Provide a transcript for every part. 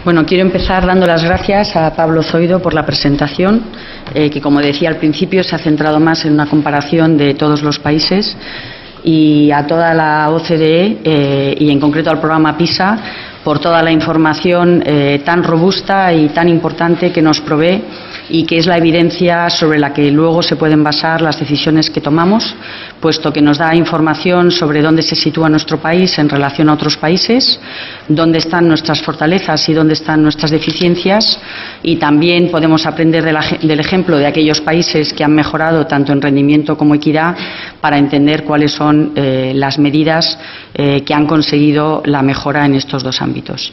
Bueno, quiero empezar dando las gracias a Pablo Zoido por la presentación, que, como decía al principio, se ha centrado más en una comparación de todos los países, y a toda la OCDE y en concreto al programa PISA por toda la información tan robusta y tan importante que nos provee y que es la evidencia sobre la que luego se pueden basar las decisiones que tomamos, puesto que nos da información sobre dónde se sitúa nuestro país en relación a otros países, dónde están nuestras fortalezas y dónde están nuestras deficiencias, y también podemos aprender del ejemplo de aquellos países que han mejorado tanto en rendimiento como equidad para entender cuáles son las medidas que han conseguido la mejora en estos dos ámbitos.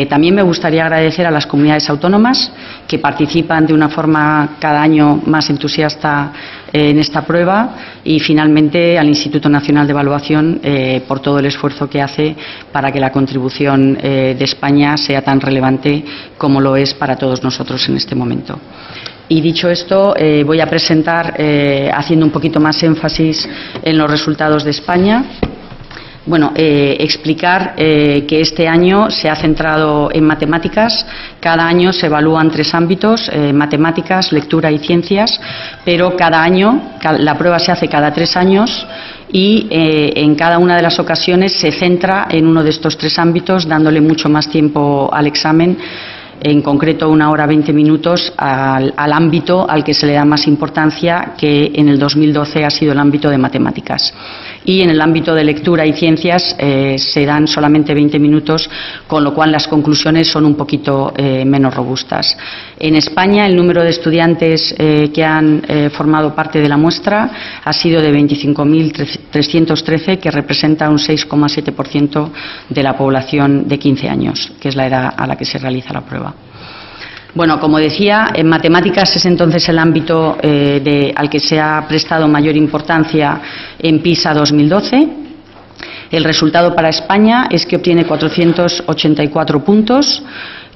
También me gustaría agradecer a las comunidades autónomas que participan de una forma cada año más entusiasta en esta prueba, y finalmente al Instituto Nacional de Evaluación por todo el esfuerzo que hace para que la contribución de España sea tan relevante como lo es para todos nosotros en este momento. Y dicho esto, voy a presentar haciendo un poquito más énfasis en los resultados de España. Bueno, explicar que este año se ha centrado en matemáticas. Cada año se evalúan 3 ámbitos, matemáticas, lectura y ciencias, pero cada año, la prueba se hace cada 3 años y en cada una de las ocasiones se centra en uno de estos 3 ámbitos, dándole mucho más tiempo al examen, en concreto 1 hora 20 minutos al ámbito al que se le da más importancia, que en el 2012 ha sido el ámbito de matemáticas. Y en el ámbito de lectura y ciencias se dan solamente 20 minutos, con lo cual las conclusiones son un poquito menos robustas. En España el número de estudiantes que han formado parte de la muestra ha sido de 25.313, que representa un 6,7% de la población de 15 años, que es la edad a la que se realiza la prueba. Bueno, como decía, en matemáticas es entonces el ámbito al que se ha prestado mayor importancia en PISA 2012. El resultado para España es que obtiene 484 puntos,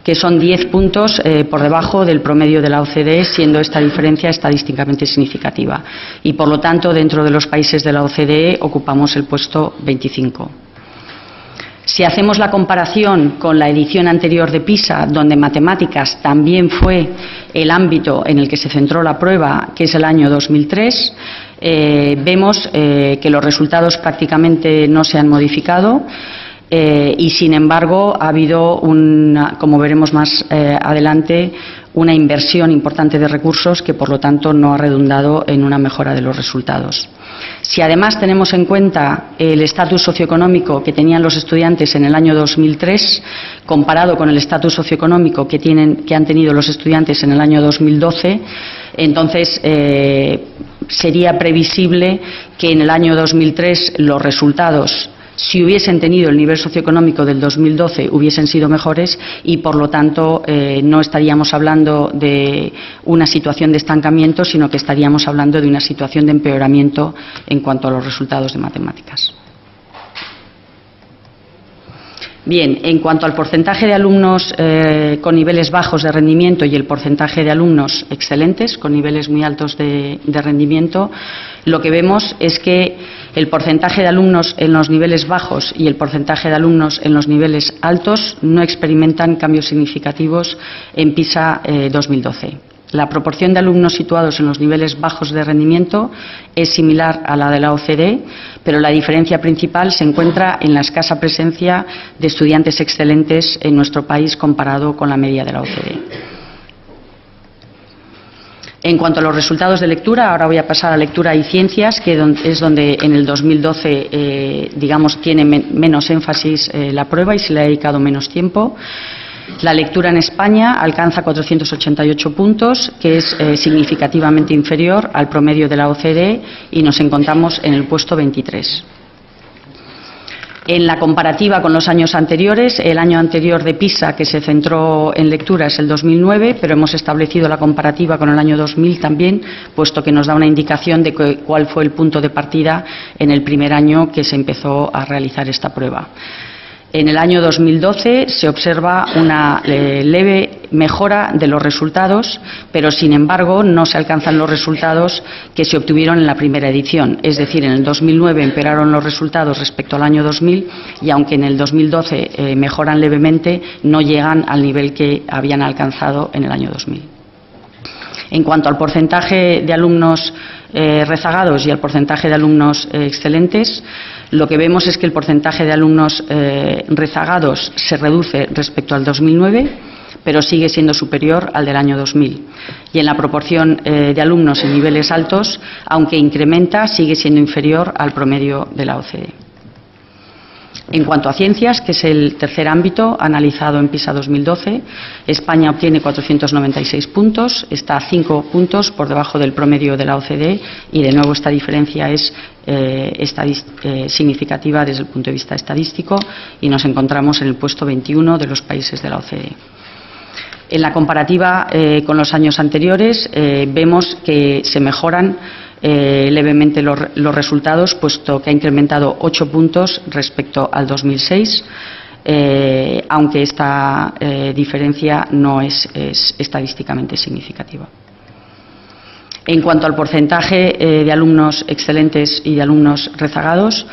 que son 10 puntos por debajo del promedio de la OCDE, siendo esta diferencia estadísticamente significativa. Y, por lo tanto, dentro de los países de la OCDE ocupamos el puesto 25. Si hacemos la comparación con la edición anterior de PISA, donde matemáticas también fue el ámbito en el que se centró la prueba, que es el año 2003, vemos que los resultados prácticamente no se han modificado. Y, sin embargo, ha habido, como veremos más adelante, una inversión importante de recursos que, por lo tanto, no ha redundado en una mejora de los resultados. Si además tenemos en cuenta el estatus socioeconómico que tenían los estudiantes en el año 2003, comparado con el estatus socioeconómico que han tenido los estudiantes en el año 2012, entonces sería previsible que en el año 2003 los resultados, si hubiesen tenido el nivel socioeconómico del 2012, hubiesen sido mejores, y por lo tanto no estaríamos hablando de una situación de estancamiento, sino que estaríamos hablando de una situación de empeoramiento en cuanto a los resultados de matemáticas. Bien, en cuanto al porcentaje de alumnos con niveles bajos de rendimiento y el porcentaje de alumnos excelentes con niveles muy altos de rendimiento, lo que vemos es que el porcentaje de alumnos en los niveles bajos y el porcentaje de alumnos en los niveles altos no experimentan cambios significativos en PISA 2012. La proporción de alumnos situados en los niveles bajos de rendimiento es similar a la de la OCDE, pero la diferencia principal se encuentra en la escasa presencia de estudiantes excelentes en nuestro país comparado con la media de la OCDE. En cuanto a los resultados de lectura, ahora voy a pasar a lectura y ciencias, que es donde en el 2012 tiene menos énfasis la prueba y se le ha dedicado menos tiempo. La lectura en España alcanza 488 puntos, que es significativamente inferior al promedio de la OCDE, y nos encontramos en el puesto 23. En la comparativa con los años anteriores, el año anterior de PISA que se centró en lectura es el 2009, pero hemos establecido la comparativa con el año 2000 también, puesto que nos da una indicación de cuál fue el punto de partida en el primer año que se empezó a realizar esta prueba. En el año 2012 se observa una leve mejora de los resultados, pero sin embargo no se alcanzan los resultados que se obtuvieron en la primera edición. Es decir, en el 2009 empeoraron los resultados respecto al año 2000 y aunque en el 2012 mejoran levemente, no llegan al nivel que habían alcanzado en el año 2000. En cuanto al porcentaje de alumnos rezagados y al porcentaje de alumnos excelentes, lo que vemos es que el porcentaje de alumnos rezagados se reduce respecto al 2009, pero sigue siendo superior al del año 2000. Y en la proporción de alumnos en niveles altos, aunque incrementa, sigue siendo inferior al promedio de la OCDE. En cuanto a ciencias, que es el tercer ámbito analizado en PISA 2012, España obtiene 496 puntos, está a 5 puntos por debajo del promedio de la OCDE y, de nuevo, esta diferencia es significativa desde el punto de vista estadístico y nos encontramos en el puesto 21 de los países de la OCDE. En la comparativa con los años anteriores, vemos que se mejoran levemente los resultados, puesto que ha incrementado 8 puntos respecto al 2006, aunque esta diferencia no es estadísticamente significativa. En cuanto al porcentaje de alumnos excelentes y de alumnos rezagados,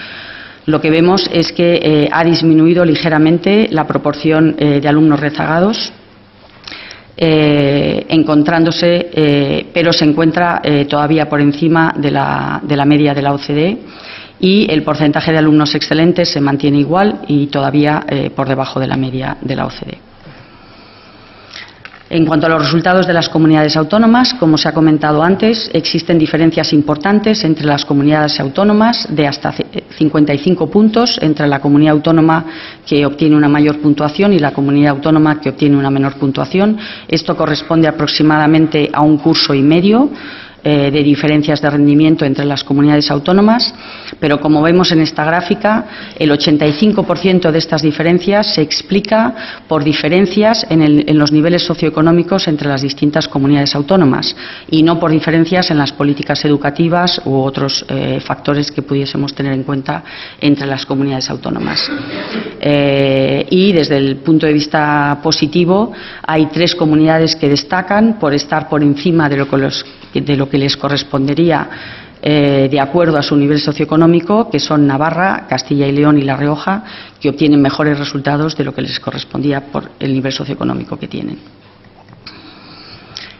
lo que vemos es que ha disminuido ligeramente la proporción de alumnos rezagados, encontrándose, pero se encuentra todavía por encima de la media de la OCDE, y el porcentaje de alumnos excelentes se mantiene igual y todavía por debajo de la media de la OCDE. En cuanto a los resultados de las comunidades autónomas, como se ha comentado antes, existen diferencias importantes entre las comunidades autónomas de hasta 55 puntos entre la comunidad autónoma que obtiene una mayor puntuación y la comunidad autónoma que obtiene una menor puntuación. Esto corresponde aproximadamente a un curso y medio de diferencias de rendimiento entre las comunidades autónomas, pero como vemos en esta gráfica, el 85% de estas diferencias se explica por diferencias en los niveles socioeconómicos entre las distintas comunidades autónomas y no por diferencias en las políticas educativas u otros factores que pudiésemos tener en cuenta entre las comunidades autónomas. Y desde el punto de vista positivo, hay 3 comunidades que destacan por estar por encima de lo que les correspondería de acuerdo a su nivel socioeconómico, que son Navarra, Castilla y León y La Rioja, que obtienen mejores resultados de lo que les correspondía por el nivel socioeconómico que tienen.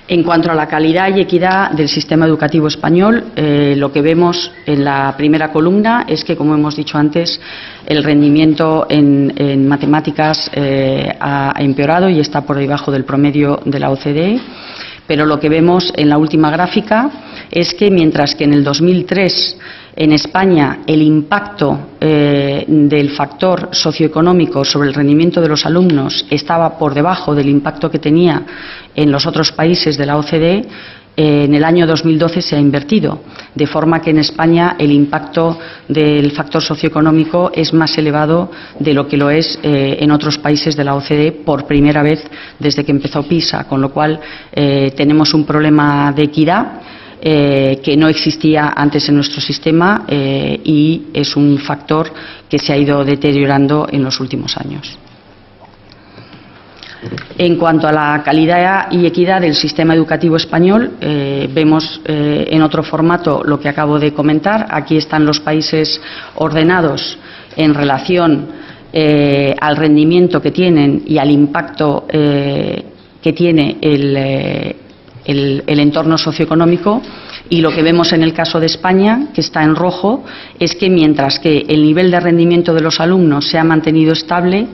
En cuanto a la calidad y equidad del sistema educativo español, lo que vemos en la primera columna es que, como hemos dicho antes, el rendimiento en matemáticas ha empeorado y está por debajo del promedio de la OCDE. Pero lo que vemos en la última gráfica es que, mientras que en el 2003 en España el impacto del factor socioeconómico sobre el rendimiento de los alumnos estaba por debajo del impacto que tenía en los otros países de la OCDE, en el año 2012 se ha invertido, de forma que en España el impacto del factor socioeconómico es más elevado de lo que lo es en otros países de la OCDE por primera vez desde que empezó PISA, con lo cual tenemos un problema de equidad que no existía antes en nuestro sistema y es un factor que se ha ido deteriorando en los últimos años. En cuanto a la calidad y equidad del sistema educativo español, vemos en otro formato lo que acabo de comentar. Aquí están los países ordenados en relación al rendimiento que tienen y al impacto que tiene el entorno socioeconómico, y lo que vemos en el caso de España, que está en rojo, es que mientras que el nivel de rendimiento de los alumnos se ha mantenido estable,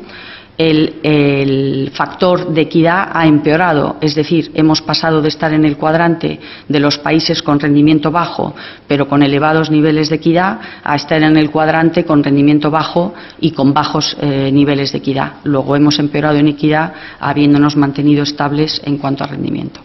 el factor de equidad ha empeorado, es decir, hemos pasado de estar en el cuadrante de los países con rendimiento bajo pero con elevados niveles de equidad a estar en el cuadrante con rendimiento bajo y con bajos niveles de equidad. Luego hemos empeorado en equidad habiéndonos mantenido estables en cuanto a rendimiento.